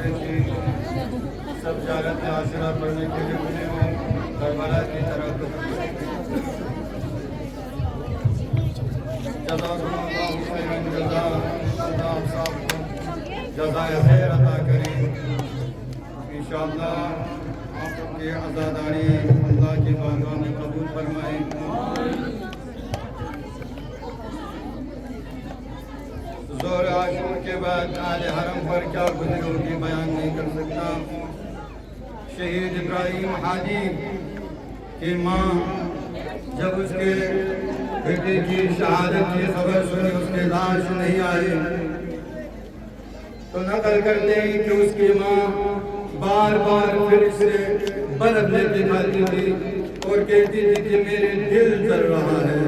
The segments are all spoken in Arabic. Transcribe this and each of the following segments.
कुरैशी सब ज़ियारत आशिरा पढ़ने के लिए मुझे करबला की तरफ जज़ाए खैर अता करें इंशाअल्लाह। आपके आज़ादारी अल्लाह की बारगाह में कबूल फरमाएं। ज़ोर आशूर के बाद आले हरम पर क्या गुज़री होगी बयान नहीं कर सकता। शहीद इब्राहिम हाजी की माँ जब उसके बेटे की शहादत की खबर सुनी, उसके लाश नहीं आई तो नकल करते हैं कि उसकी माँ बार बार फिर से बर्फ लेके खाती थी और कहती थी कि मेरे दिल जल रहा है।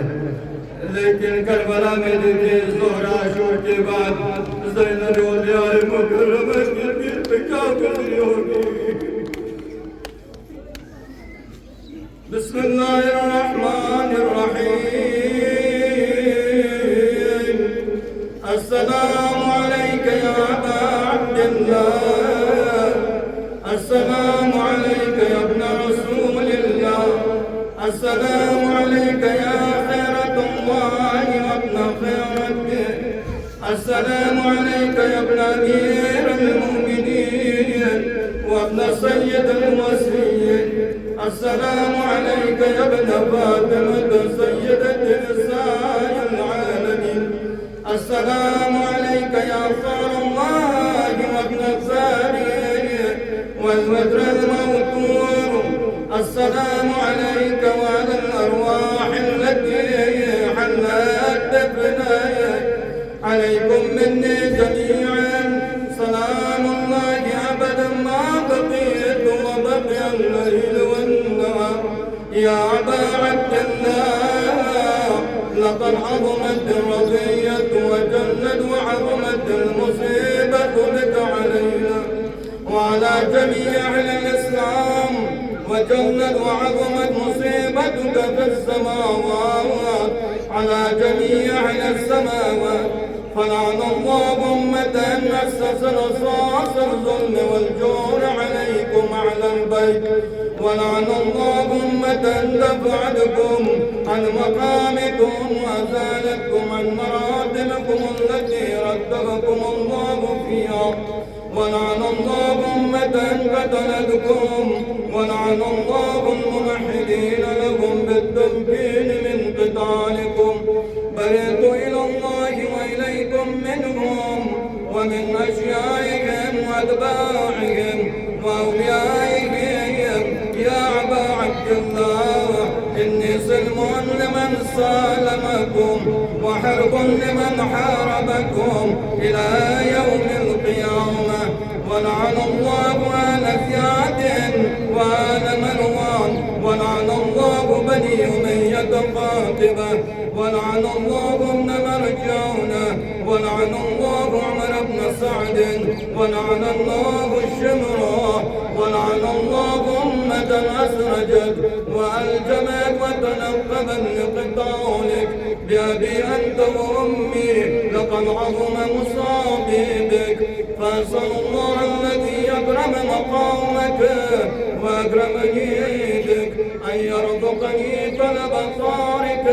लेकिन करबला में देखे ज़ोहरा आशूर के बाद ज़ैनब औलिया मुकर्रमा के दिल पे क्या गुज़री होगी। बिस्मिल्लाहिर्रहमानिर्रहीम। अस्सलामु अलैका या अबा अब्दिल्लाह, अस्सलामु अलैका या इब्न रसूलिल्लाह, अस्सलामु अलैका या खैरतुल्लाह व इब्न खैरतिह, अस्सलामु अलैका या इब्न अमीरिल मुमिनीन व इब्न सय्यदिल मुरसलीन, अस्सलामु अलैका या इब्न फातिमा सय्यदति निसाइल आलमीन, अस्सलामु अलैका या फ़खरुल्लाह व इब्न ज़ारिह वल बद्रिल मौतूर, अस्सलामु अलैका व अलल अरवाह अल्लती हल्लत दफनाहा, अलैकुम मिन्नी जमीअन सलामुल्लाहि अबदन मा बक़ीत व बक़िया अल-लैल वन-नहार। या अबा अब्दिल्लाह लक़द अज़मत ar-रज़िय्यत व जल्लत व अज़मत al-मुसीबत बिक अलैना व अला जमीइ अहलिल इस्लाम व जल्लत व अज़मत मुसीबतुक फिस-समावात अला जमीइ अहलिस समावात। फलअन अल्लाहु उम्मतन अस्सस रसास al-ज़ुल्म वल-जूर अलैकुम अहलल बैत, वलअन अल्लाहु उम्मतन दफ़अतकुम अन मक़ामिकुम व अज़ालतकुम अन मरातिबिकुम अल्लती रद्दकुम अल्लाहु फ़ीहा, वलअन अल्लाहु उम्मतन क़तलतकुम, वलअन अल्लाहु al-मुमहिदीन लहुम बित-तमकीन मिन क़ितालिकुम। बरीअतु इलल्लाहि व इलैकुम मिनहुम व मिन अशियाइहिम व अतबाइहिम व औलियाइहिम। या अबा अब्दिल्लाह इन्नी सल्मुन लिमन सालमकुम व हर्बुन लिमन हारबकुम इला यौमिल क़ियामह, वलअन अल्लाहु आला ज़ियाद व आला मरवान, वलअन अल्लाहु बनी उमय्यत क़ातिबह, वलअन अल्लाहु इब्न मरजून, वलअन अल्लाहु उमर इब्न सअद, वलअन अल्लाहु शिमरा, वलअन अल्लाहु उम्मतन असरजत व अलजमत व तनक़बत लिक़ितालिक। बिअबी अन्त व उम्मी लक़द अज़ुम मुसाबी बिक, फअसअलुल्लाह अल्लज़ी अकरम मक़ामक व अकरमनी बिक अन यरज़ुक़नी तलब तारिक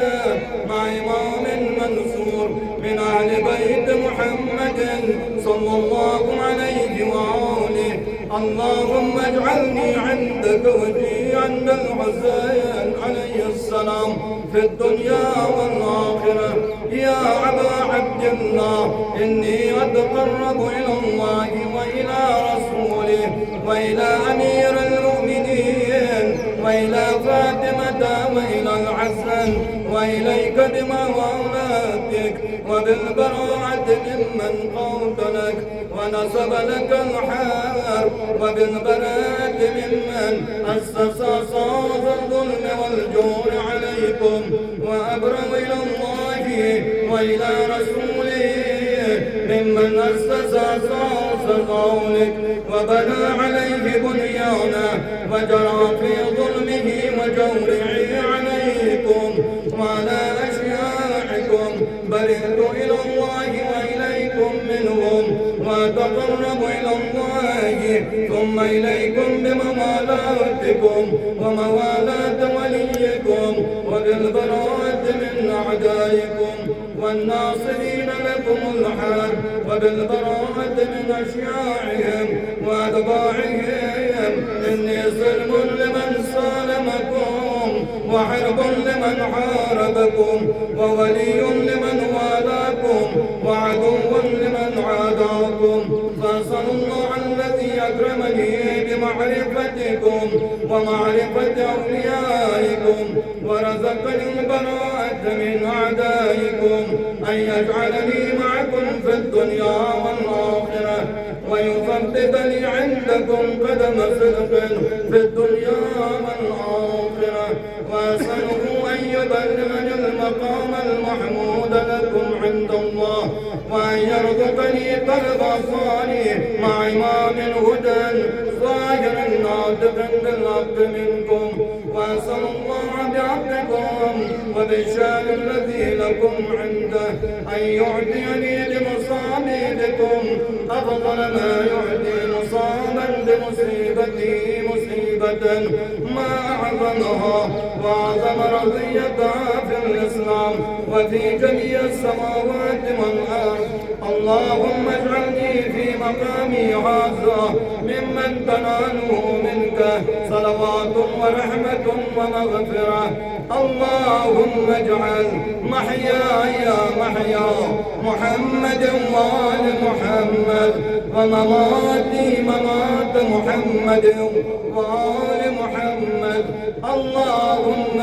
मअ इमामिन मंसूर मिन अहलि बैत मुहम्मदिन सल्लल्लाहु अलैहि व आलिहि। अल्लाहुम्मा इजअलनी इंदक वजीअन बिल हुसैन अलैहिस्सलाम फिद दुनिया वल आखिरह। या अबा अब्दिल्लाह इन्नी अतक़र्रबु इलल्लाहि व इला रसूलिहि व इला अमीरिल मुमिनीन व इला फातिमता व इलल हसन व इलैका बिमवालातिक व बिलबराअति मिम्मन क़ातलक व नसब लक الحار وبالبراءة ممن أسس أساس الظلم والجور عليكم، وأبرأ إلى الله وإلى رسوله ممن أسس أساس ذلك وبنى عليه بنيانا وجرى في ظلمه وجوره عليكم وعلى أشياعكم. برئت إلى الله وإليكم منهم وأتقرب إلى الله ثم إليكم بموالاتكم وموالاة وليكم وبالبراءة من أعدائكم والناصرين لكم الحرب وبالبراءة من أشياعهم وأتباعهم. إني سلم لمن سالمكم وحرب لمن حاربكم وولي لمن والاكم وعدو لمن عاداكم. فأسأل الله الذي أكرمني بمعرفتكم ومعرفة أوليائكم ورزقني البراءة من أعدائكم أن يجعلني معكم في الدنيا والآخرة ويثبت لي عندكم قدم صدق في الدنيا والآخرة. وأسأله أن يبلغني المقام المحمود لكم عند الله وأن يرزقني قلب صالح مع إمام هدى ظاهر ناطق بالحق منكم. وأسأل الله بحقكم وبالشان الذي لكم عنده أن يعطيني بمصابيبكم أفضل ما يعطي مصابا بمصيبتي مصيبة ما أعظمها وأعظم رضيتها في الإسلام وفي جميع السماوات والأرض. اللهم اجعلني في مقامي هذا ممن تناله منك صلوات ورحمة ومغفرة. اللهم اجعل محياي محيا محمد وآل محمد ومماتي ممات محمد وآل محمد. اللهم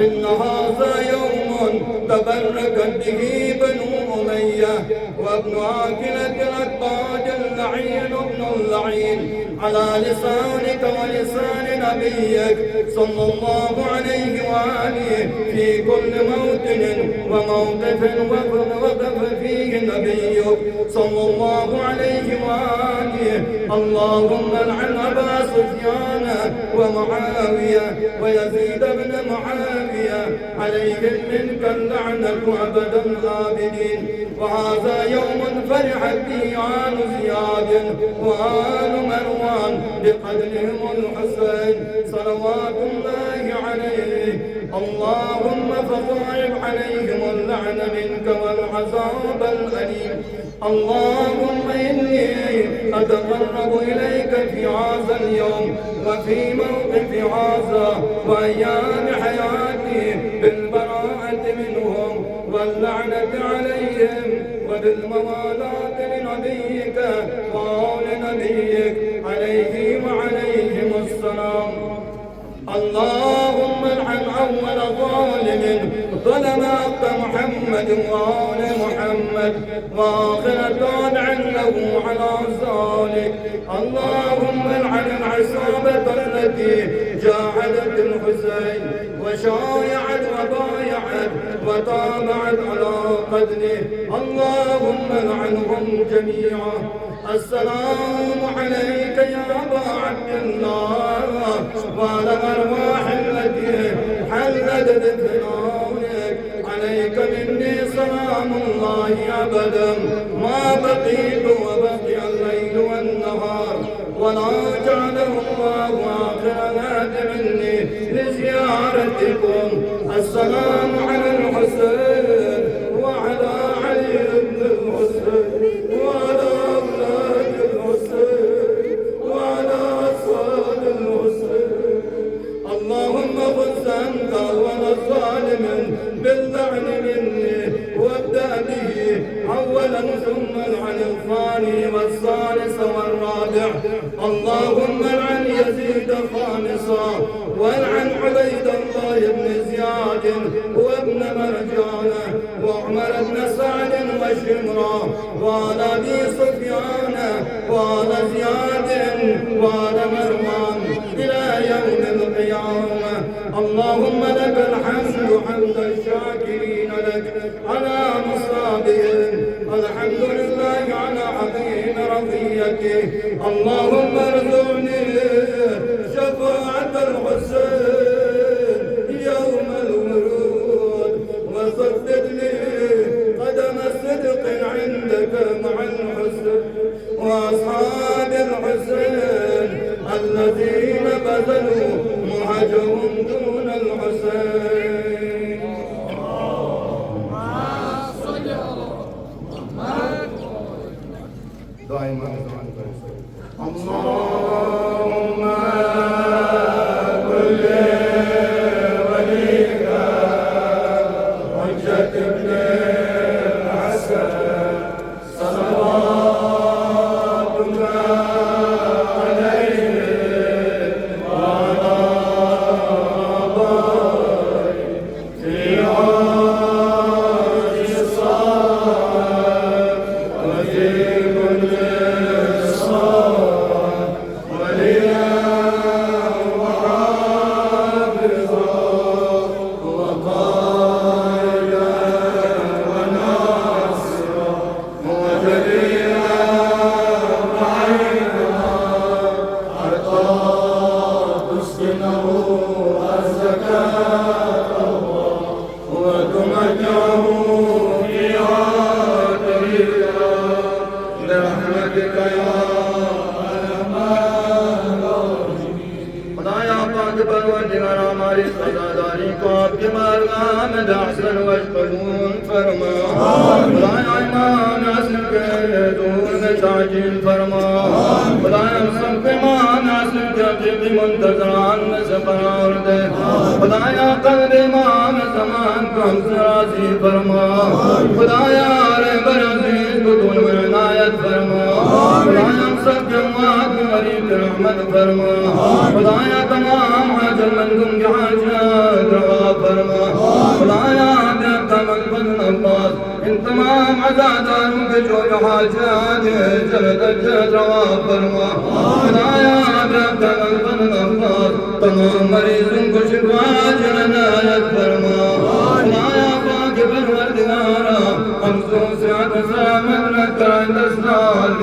إن هذا يوم تبركت به بنو أمية وابن آكلة الأكباد اللعين ابن اللعين على لسانك ولسان نبيك صلى الله عليه وآله في كل موطن وموقف وقف فيه نبيك صلى الله عليه وآله. اللهم العن أبا سفيان ومعاوية ويزيد بن معاوية عليهم منك اللعنة أبدا الآبدين. وهذا يوم فرحت به آل زياد وآل مروان بقتلهم الحسين صلوات الله عليه. اللهم فصاعب عليهم اللعن منك والعذاب الأليم. اللهم إني أتقرب إليك في هذا اليوم وفي موقف هذا وأيام حياتي بالبراءة منهم واللعنة عليهم وبالموالاة لنبيك وآل نبيك عليه وعليهم السلام. اللهم العن أول ظالم ظلم حق محمد وآل محمد وآخر تابع له على ذلك. اللهم العن العصابة التي جاهدت الحسين وشايعت وبايعت وتابعت على قتله. اللهم العنهم جميعا. السلام عليك يا أبا عبد الله وعلى الأرواح التي حلت بفنائك. عليك مني سلام الله أبدا ما بقيت وبقي الليل والنهار ولا جعله الله آخر ناد مني لزيارتكم. السلام على الحسين وعلى علي بن الحسين وعلى أولاد الحسين وعلى أصحاب الحسين. اللهم خذ أنت أول الظالم باللعن مني وابدأ به أولا ثم العن الثاني والثالث والرابع. اللهم العن يزيد خامسا والعن عبيد الله بن زياد وابن مرجان وعمر بن سعد وشمرا وآل أبي سفيان وآل زياد وآل مروان إلى يوم القيامة. اللهم لك الحمد حمد الشاكرين لك على مصابهم. الحمد لله على عظيم رضيته. اللهم ارزقني شفاعة الحسين يوم الورود وسدد لي قدم صدق عندك مع الحسين وأصحاب الحسين الذين بذلوا مهجهم دون الحسين. دائما اللهم كل وليك حجة ابن الحسن صلواتك عليه وعلى آبائه في عاج الصلاة وفي كل صلاة وليا وحافظا وقائدا وناصرا ودليلا وعينا حتى تسكنه الزكاة وتمتعه فيها طريقا برحمتك يا ارحم الراحمين. خدایا پاک پروردگار ہماری سزاداری کو آپ کے بارگاہ میں احسن وجہ قبول فرما. خدایا امام حسن کے دور میں تعجیل فرما. خدایا ہم سب کے امام حسن کے عقیقی منتظران میں سے قرار دے. خدایا قلب امام زمان کو ہم سے راضی فرما. خدایا رہبر عزیز کو دول میں عنایت فرما. خدایا ہم سب کے اموات کی غریب رحمت فرما. خدایا تمام حاجت مندوں کی حاجات روا فرما. خدایا دیتا مقبل عباس ان تمام عزاداروں کے جو حاجات جلد جلد روا فرما. خدایا دیتا مقبل عباس تمام مریضوں کو شفا جل عنایت فرما. خدایا پاک پروردگارا ہم سو سعادت سلامت رکھتا دستال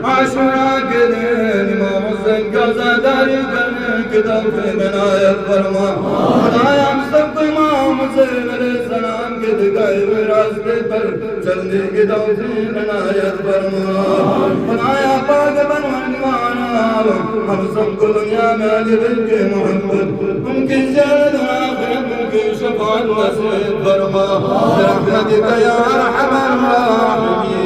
عاشوراء کے دن امام حسین کا عزاداری کرنے کی توفیق عنایت فرما. خدایا ہم سب کو امام حسین علیہ السلام کے دکھائے ہوئے راستے پر چلنے کی توفیق عنایت فرما. خدایا پاک پروردگارا ہم سب کو دنیا میں اہل بیت کی محبت ان کی زیارت و آخرت ان کی شفاعت نصیب فرما. برحمتک یا ارحم الراحمین.